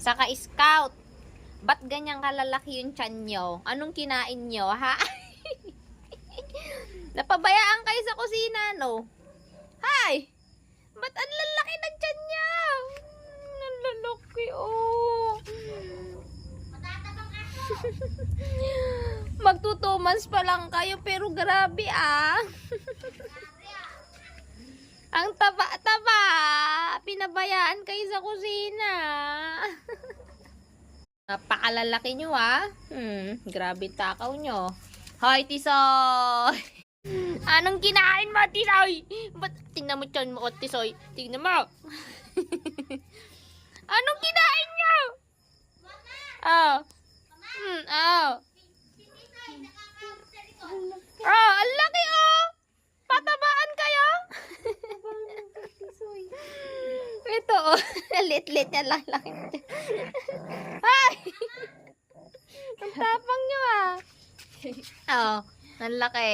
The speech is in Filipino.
Saka scout. Ba't ganyang kalalaki yung tiyan nyo? Anong kinain nyo, ha? Napabayaan kayo sa kusina, no? Hay! Ba't ang lalaki ng tiyan nyo? Ang lalaki, oh. Magto 2 months pa lang kayo, pero grabe, ah. Ang taba-taba. Pinabayaan kayo sa kusina. Napakalalaki nyo, ah. Grabe takaw nyo. Hoy, Tisoy! Anong kinain mo, Tisoy? Ba't tingnan mo tiyan mo, Tisoy? Tingnan mo. Anong kinain nyo? Oh. Oh. Oh, ang laki, oh. Patabaan kayo? Ito, oh. Lit-lit niya lang. Ay! Ang tapang nyo, ah. Oh, ang laki.